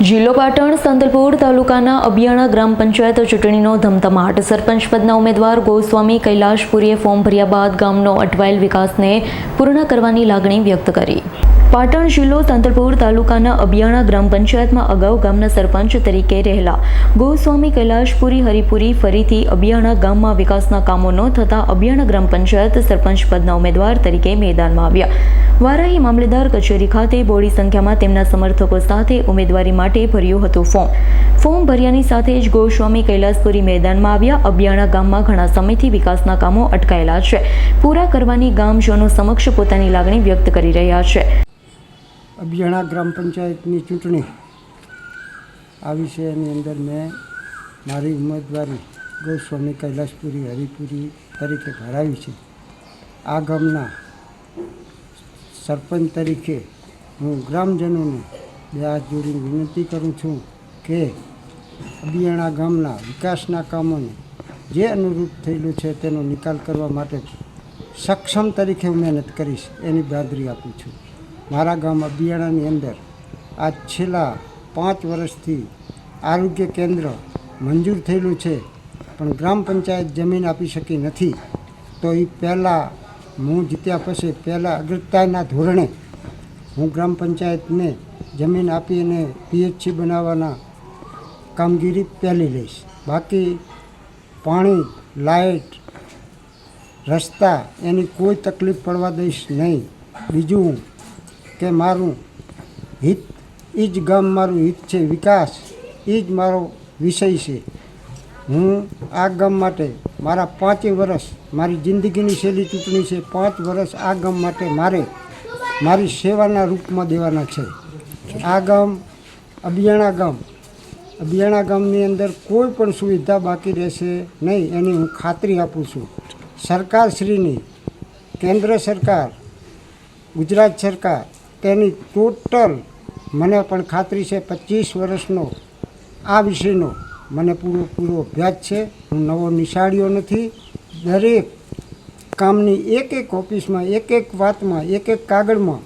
જિલ્લો પાટણ સાંતલપુર તાલુકાના અબિયાણા ગ્રામ પંચાયત ચૂંટણીનો ધમધમાટ. સરપંચ પદના ઉમેદવાર ગોસ્વામી કૈલાશપુરીએ ફોર્મ ભર્યા બાદ ગામનો અટવાયેલ વિકાસને પૂર્ણ કરવાની લાગણી વ્યક્ત કરી. પાટણ જિલ્લો સાંતલપુર તાલુકાના અબિયાણા ગ્રામ પંચાયતમાં અગાઉ ગામના સરપંચ તરીકે રહેલા ગોસ્વામી કૈલાશપુરી હરિપુરી ફરીથી અબિયાણા ગામમાં વિકાસના કામો ન થતા અબિયાણા ગ્રામ પંચાયત સરપંચ પદના ઉમેદવાર તરીકે મેદાનમાં આવ્યા. વારાહી મામલેદાર કચેરી ખાતે બોડી સંખ્યામાં તેમના સમર્થકો સાથે ઉમેદવારી માટે ભર્યું હતું ફોર્મ ભર્યાની સાથે જ ગોસ્વામી કૈલાશપુરી મેદાનમાં આવ્યા. અબિયાણા ગામમાં ઘણા સમયથી વિકાસના કામો અટકાયેલા છે. પૂરા કરવાની ગામજનો સમક્ષ પોતાની લાગણી વ્યક્ત કરી રહ્યા છે. અબિયાણા ગ્રામ પંચાયતની ચૂંટણી આવી છે. એની અંદર મેં મારી ઉમેદવારી ગોસ્વામી કૈલાશપુરી હરિપુરી તરીકે ભરાવી છે. આ ગામના સરપંચ તરીકે હું ગ્રામજનોને બે હાથ જોડીને વિનંતી કરું છું કે અબિયાણા ગામના વિકાસના કામોને જે અનુરૂપ થયેલું છે તેનો નિકાલ કરવા માટે સક્ષમ તરીકે હું મહેનત કરીશ એની બાંધરી આપું છું. મારા ગામ અબિયાણાની અંદર આ છેલ્લા 5 વર્ષથી આરોગ્ય કેન્દ્ર મંજૂર થયેલું છે, પણ ગ્રામ પંચાયત જમીન આપી શકી નથી. તો એ પહેલાં હું જીત્યા પછી પહેલાં અગ્રતાના ધોરણે હું ગ્રામ પંચાયતને જમીન આપી અને પીએચસી બનાવવાના કામગીરી પહેલી લઈશ. બાકી પાણી, લાઇટ, રસ્તા એની કોઈ તકલીફ પડવા દઈશ નહીં. બીજું કે મારું હિત, એ જ ગામ મારું હિત છે, વિકાસ એ જ મારો વિષય છે. હું આ ગામ માટે મારા 5 વર્ષ મારી જિંદગીની છેલ્લી ચૂંટણી છે. 5 વર્ષ આ ગામ માટે મારે મારી સેવાના રૂપમાં દેવાના છે. આ ગામ અબિયાણા ગામની અંદર કોઈ પણ સુવિધા બાકી રહેશે નહીં એની હું ખાતરી આપું છું. સરકારશ્રીની, કેન્દ્ર સરકાર, ગુજરાત સરકાર તેની ટોટલ મને પણ ખાતરી છે. 25 વર્ષનો આ વિષયનો મને પૂરો અભ્યાસ છે. હું નવો નિશાળ્યો નથી. દરેક કામની એક ઓફિસમાં, એક વાતમાં, એક કાગળમાં,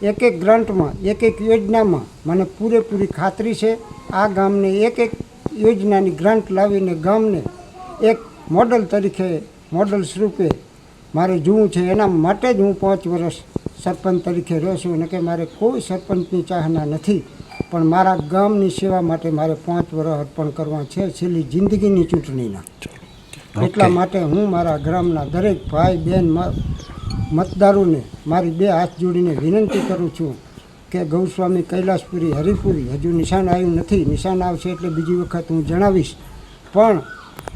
એક ગ્રાન્ટમાં, એક યોજનામાં મને પૂરેપૂરી ખાતરી છે. આ ગામને એક યોજનાની ગ્રાન્ટ લાવીને ગામને એક મોડલ તરીકે, મોડલ સ્વરૂપે મારે જોવું છે. એના માટે જ હું 5 વર્ષ સરપંચ તરીકે રહ્યો છું. અને કે મારે કોઈ સરપંચની ચાહના નથી, પણ મારા ગામની સેવા માટે મારે 5 વર્ષ અર્પણ કરવા છે છેલ્લી જિંદગીની ચૂંટણીના. એટલા માટે હું મારા ગ્રામના દરેક ભાઈ બહેન મતદારોને મારી 2 હાથ જોડીને વિનંતી કરું છું કે ગૌસ્વામી કૈલાશપુરી હરિપુરી હજુ નિશાન આવ્યું નથી. નિશાન આવશે એટલે બીજી વખત હું જણાવીશ, પણ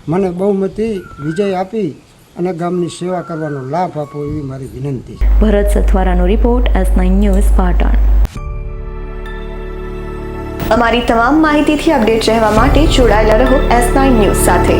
મને બહુમતી વિજય આપી અને ગામની સેવા કરવાનો લાભ આપો એવી મારી વિનંતી છે. ભરત સથવારાનો રિપોર્ટ, S9 ન્યૂઝ, પાટણ. અમારી તમામ માહિતીથી અપડેટ રહેવા માટે જોડાયેલા રહો S9 ન્યૂઝ સાથે.